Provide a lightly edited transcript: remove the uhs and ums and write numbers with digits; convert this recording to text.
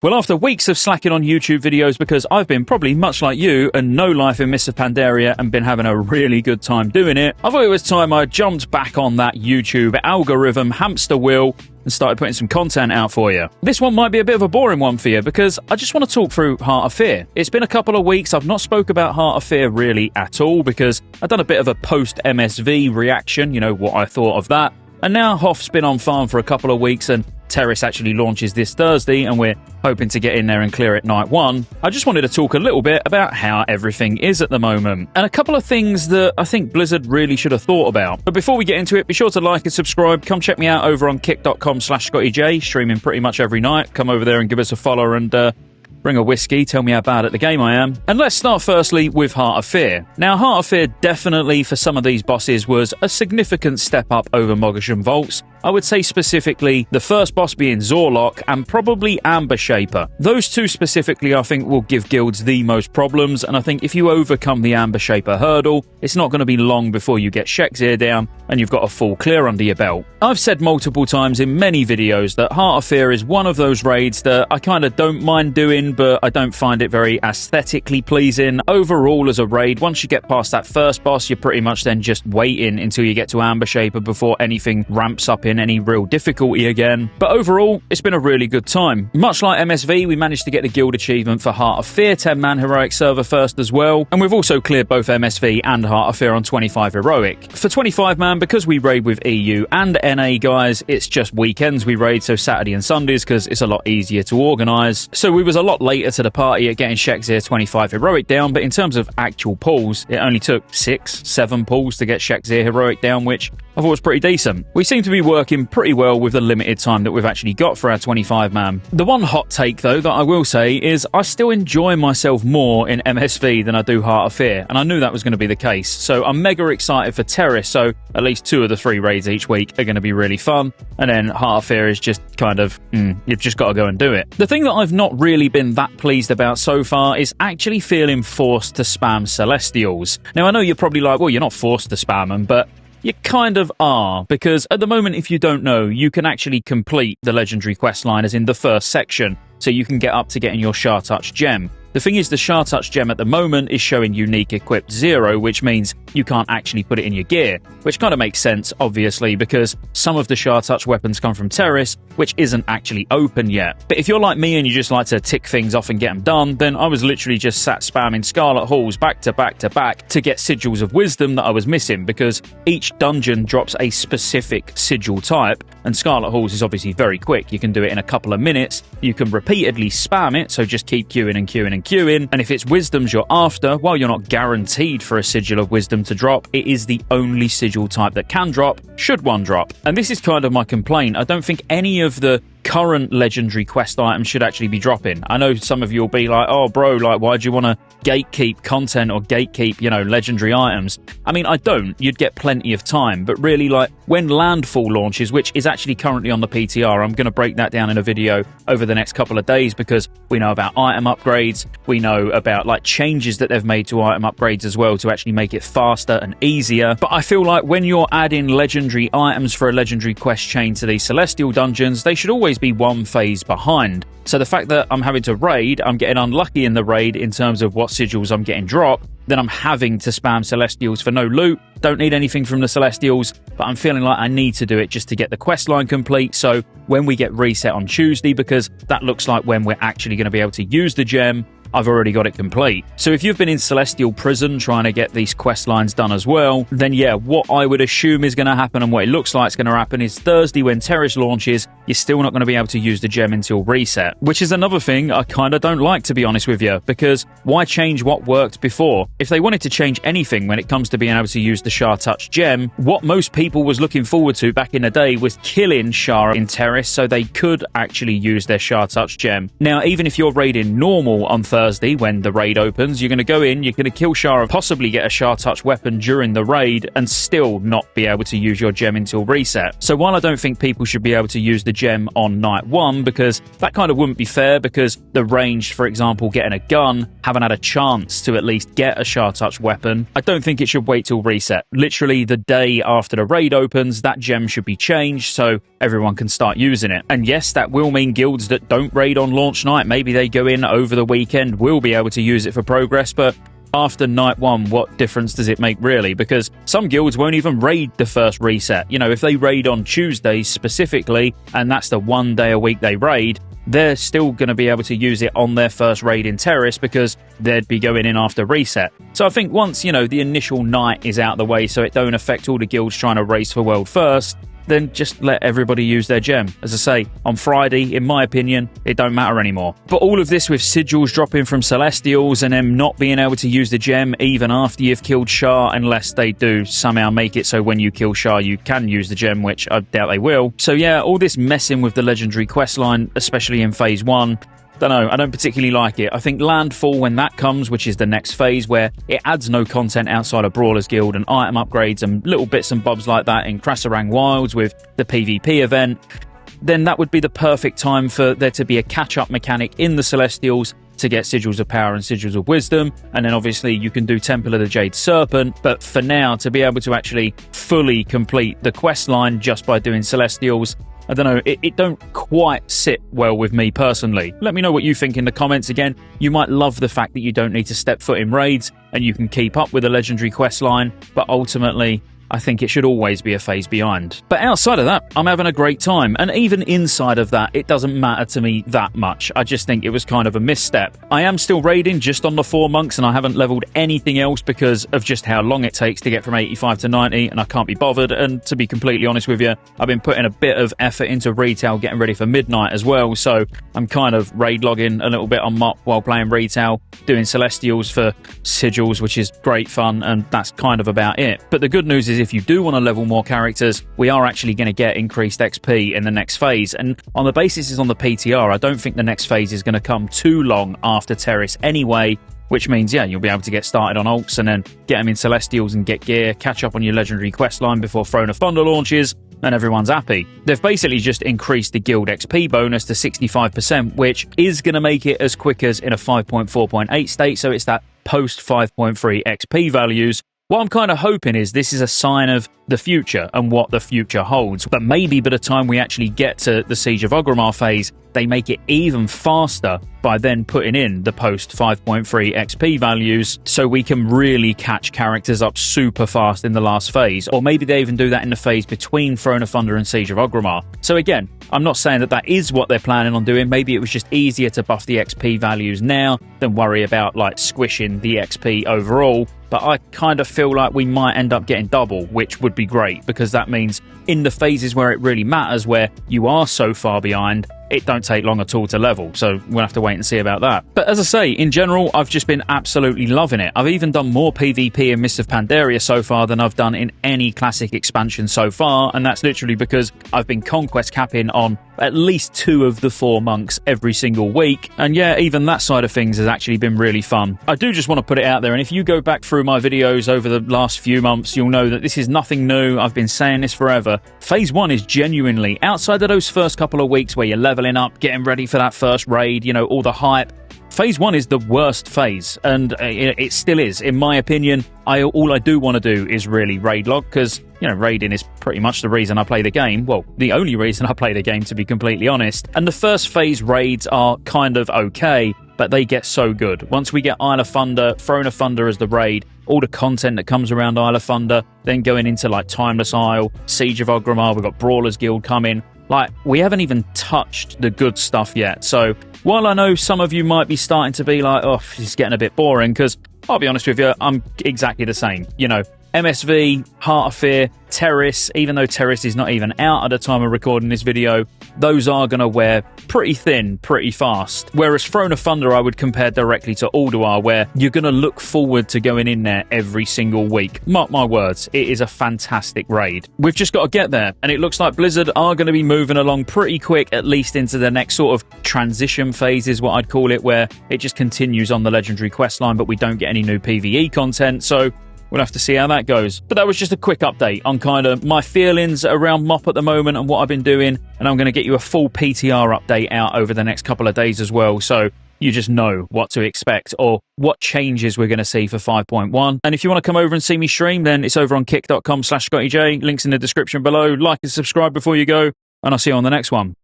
Well, after weeks of slacking on YouTube videos because I've been probably much like you and no life in Mists of Pandaria and been having a really good time doing it, I thought it was time I jumped back on that YouTube algorithm hamster wheel and started putting some content out for you. This one might be a bit of a boring one for you because I just want to talk through Heart of Fear. It's been a couple of weeks, I've not spoke about Heart of Fear really at all because I've done a bit of a post-MSV reaction, you know, what I thought of that. And now Hoth's been on farm for a couple of weeks and Terrace actually launches this Thursday and we're hoping to get in there and clear it night one. I just wanted to talk a little bit about how everything is at the moment and a couple of things that I think Blizzard really should have thought about. But before we get into it, be sure to like and subscribe. Come check me out over on kick.com/Scottejaye, streaming pretty much every night. Come over there and give us a follow and bring a whiskey, tell me how bad at the game I am. And let's start firstly with Heart of Fear. Now, Heart of Fear definitely for some of these bosses was a significant step up over Mogasham Vaults. I would say specifically the first boss being Zorlok and probably Amber Shaper. Those two specifically I think will give guilds the most problems, and I think if you overcome the Amber Shaper hurdle, it's not going to be long before you get Scottejaye down and you've got a full clear under your belt. I've said multiple times in many videos that Heart of Fear is one of those raids that I kind of don't mind doing, but I don't find it very aesthetically pleasing. Overall as a raid, once you get past that first boss, you're pretty much then just waiting until you get to Amber Shaper before anything ramps up in any real difficulty again. But overall, it's been a really good time. Much like MSV, we managed to get the guild achievement for Heart of Fear 10-man heroic server first as well, and we've also cleared both MSV and Heart of Fear on 25 heroic. For 25-man, because we raid with EU and NA guys, it's just weekends we raid, so Saturday and Sundays, because it's a lot easier to organise. So we was a lot later to the party at getting Scottejaye 25 heroic down, but in terms of actual pulls, it only took 6-7 pulls to get Scottejaye heroic down, which I thought was pretty decent. We seem to be working pretty well with the limited time that we've actually got for our 25-man. The one hot take, though, that I will say is I still enjoy myself more in MSV than I do Heart of Fear, and I knew that was going to be the case. So I'm mega excited for Terrace, so at least 2 of the 3 raids each week are going to be really fun, and then Heart of Fear is just kind of, you've just got to go and do it. The thing that I've not really been that pleased about so far is actually feeling forced to spam Celestials. Now, I know you're probably like, well, you're not forced to spam them, but you kind of are, because at the moment, if you don't know, you can actually complete the legendary quest line as in the first section, so you can get up to getting your Shar Touch gem. The thing is, the Shar Touch gem at the moment is showing unique equipped 0, which means you can't actually put it in your gear, which kind of makes sense, obviously, because some of the Shar Touch weapons come from Terrace, which isn't actually open yet. But if you're like me and you just like to tick things off and get them done, then I was literally just sat spamming Scarlet Halls back to back to back to get Sigils of Wisdom that I was missing, because each dungeon drops a specific sigil type, and Scarlet Halls is obviously very quick. You can do it in a couple of minutes. You can repeatedly spam it, so just keep queuing and queuing and queuing, and if it's Wisdoms you're after, while you're not guaranteed for a Sigil of Wisdom to drop, it is the only sigil type that can drop, should one drop. And this is kind of my complaint. I don't think any of the current legendary quest items should actually be dropping. I know some of you will be like, oh bro, like why do you want to gatekeep content or gatekeep, you know, legendary items? I mean, I don't. You'd get plenty of time, but really, like when Landfall launches, which is actually currently on the PTR, I'm going to break that down in a video over the next couple of days, because we know about item upgrades, we know about like changes that they've made to item upgrades as well to actually make it faster and easier. But I feel like when you're adding legendary items for a legendary quest chain to these Celestial dungeons, they should always be one phase behind. So the fact that I'm having to raid, I'm getting unlucky in the raid in terms of what sigils I'm getting dropped, then I'm having to spam Celestials for no loot. Don't need anything from the Celestials, but I'm feeling like I need to do it just to get the quest line complete. So when we get reset on Tuesday, because that looks like when we're actually going to be able to use the gem, I've already got it complete. So if you've been in Celestial Prison trying to get these quest lines done as well, then yeah, what I would assume is going to happen and what it looks like is going to happen is Thursday when Terrace launches, you're still not going to be able to use the gem until reset, which is another thing I kind of don't like, to be honest with you, because why change what worked before? If they wanted to change anything when it comes to being able to use the Shar Touch gem, what most people was looking forward to back in the day was killing Shar in Terrace so they could actually use their Shar Touch gem. Now, even if you're raiding normal on Thursday, Thursday when the raid opens. You're going to go in, you're going to kill Shah and possibly get a Shah touch weapon during the raid and still not be able to use your gem until reset. So while I don't think people should be able to use the gem on night 1, because that kind of wouldn't be fair, because the ranged, for example, getting a gun, haven't had a chance to at least get a Shah touch weapon, I don't think it should wait till reset. Literally the day after the raid opens, that gem should be changed so everyone can start using it. And yes, that will mean guilds that don't raid on launch night, maybe they go in over the weekend, will be able to use it for progress, but after night 1, what difference does it make really? Because some guilds won't even raid the first reset. You know, if they raid on Tuesdays specifically, and that's the one day a week they raid, they're still going to be able to use it on their first raid in Terrace because they'd be going in after reset. So I think once, you know, the initial night is out the way so it don't affect all the guilds trying to race for world first, then just let everybody use their gem. As I say, on Friday, in my opinion, it don't matter anymore. But all of this with sigils dropping from Celestials and them not being able to use the gem even after you've killed Shah, unless they do somehow make it so when you kill Shah you can use the gem, which I doubt they will. So yeah, all this messing with the legendary questline, especially in Phase 1, don't know, I don't particularly like it. I think Landfall, when that comes, which is the next phase where it adds no content outside of Brawlers Guild and item upgrades and little bits and bobs like that in Krasarang Wilds with the PvP event, then that would be the perfect time for there to be a catch-up mechanic in the Celestials to get Sigils of Power and Sigils of Wisdom, and then obviously you can do Temple of the Jade Serpent, but for now, to be able to actually fully complete the quest line just by doing Celestials, I don't know, it don't quite sit well with me personally. Let me know what you think in the comments. Again, you might love the fact that you don't need to step foot in raids and you can keep up with the legendary quest line, but ultimately I think it should always be a phase behind. But outside of that, I'm having a great time. And even inside of that, it doesn't matter to me that much. I just think it was kind of a misstep. I am still raiding just on the 4 monks and I haven't leveled anything else because of just how long it takes to get from 85 to 90 and I can't be bothered. And to be completely honest with you, I've been putting a bit of effort into retail, getting ready for midnight as well. So I'm kind of raid logging a little bit on MoP while playing retail, doing Celestials for sigils, which is great fun. And that's kind of about it. But the good news is if you do want to level more characters, we are actually going to get increased XP in the next phase. And on the basis is on the PTR, I don't think the next phase is going to come too long after Terrace anyway, which means, yeah, you'll be able to get started on ults and then get them in Celestials and get gear, catch up on your legendary quest line before Throne of Thunder launches, and everyone's happy. They've basically just increased the guild XP bonus to 65%, which is going to make it as quick as in a 5.4.8 state, so it's that post 5.3 XP values. What I'm kind of hoping is this is a sign of the future and what the future holds. But maybe by the time we actually get to the Siege of Orgrimmar phase, they make it even faster by then putting in the post 5.3 XP values so we can really catch characters up super fast in the last phase. Or maybe they even do that in the phase between Throne of Thunder and Siege of Orgrimmar. So again, I'm not saying that that is what they're planning on doing. Maybe it was just easier to buff the XP values now than worry about like squishing the XP overall. But I kind of feel like we might end up getting double, which would be great because that means in the phases where it really matters, where you are so far behind, it don't take long at all to level, so we'll have to wait and see about that. But as I say, in general, I've just been absolutely loving it. I've even done more PvP in Mists of Pandaria so far than I've done in any classic expansion so far, and that's literally because I've been conquest capping on at least 2 of the 4 monks every single week, and yeah, even that side of things has actually been really fun. I do just want to put it out there, and if you go back through my videos over the last few months, you'll know that this is nothing new. I've been saying this forever. Phase 1 is genuinely, outside of those first couple of weeks where you're leveling up, getting ready for that first raid, you know, all the hype, Phase 1 is the worst phase, and it still is. In my opinion, all I do want to do is really raid log, because, you know, raiding is pretty much the reason I play the game. Well, the only reason I play the game, to be completely honest. And the first phase raids are kind of okay, but they get so good. Once we get Isle of Thunder, Throne of Thunder as the raid, all the content that comes around Isle of Thunder, then going into, like, Timeless Isle, Siege of Orgrimmar, we've got Brawlers Guild coming. Like, we haven't even touched the good stuff yet. So, while I know some of you might be starting to be like, oh, it's getting a bit boring, because I'll be honest with you, I'm exactly the same. You know, MSV, Heart of Fear, Terrace, even though Terrace is not even out at the time of recording this video, those are going to wear pretty thin pretty fast. Whereas Throne of Thunder I would compare directly to Ulduar, where you're going to look forward to going in there every single week. Mark my words, it is a fantastic raid. We've just got to get there, and it looks like Blizzard are going to be moving along pretty quick, at least into the next sort of transition phase is what I'd call it, where it just continues on the Legendary quest line, but we don't get any new PvE content, so we'll have to see how that goes. But that was just a quick update on kind of my feelings around MoP at the moment and what I've been doing. And I'm going to get you a full PTR update out over the next couple of days as well, so you just know what to expect or what changes we're going to see for 5.1. And if you want to come over and see me stream, then it's over on kick.com/Scottejaye. Links in the description below. Like and subscribe before you go, and I'll see you on the next one.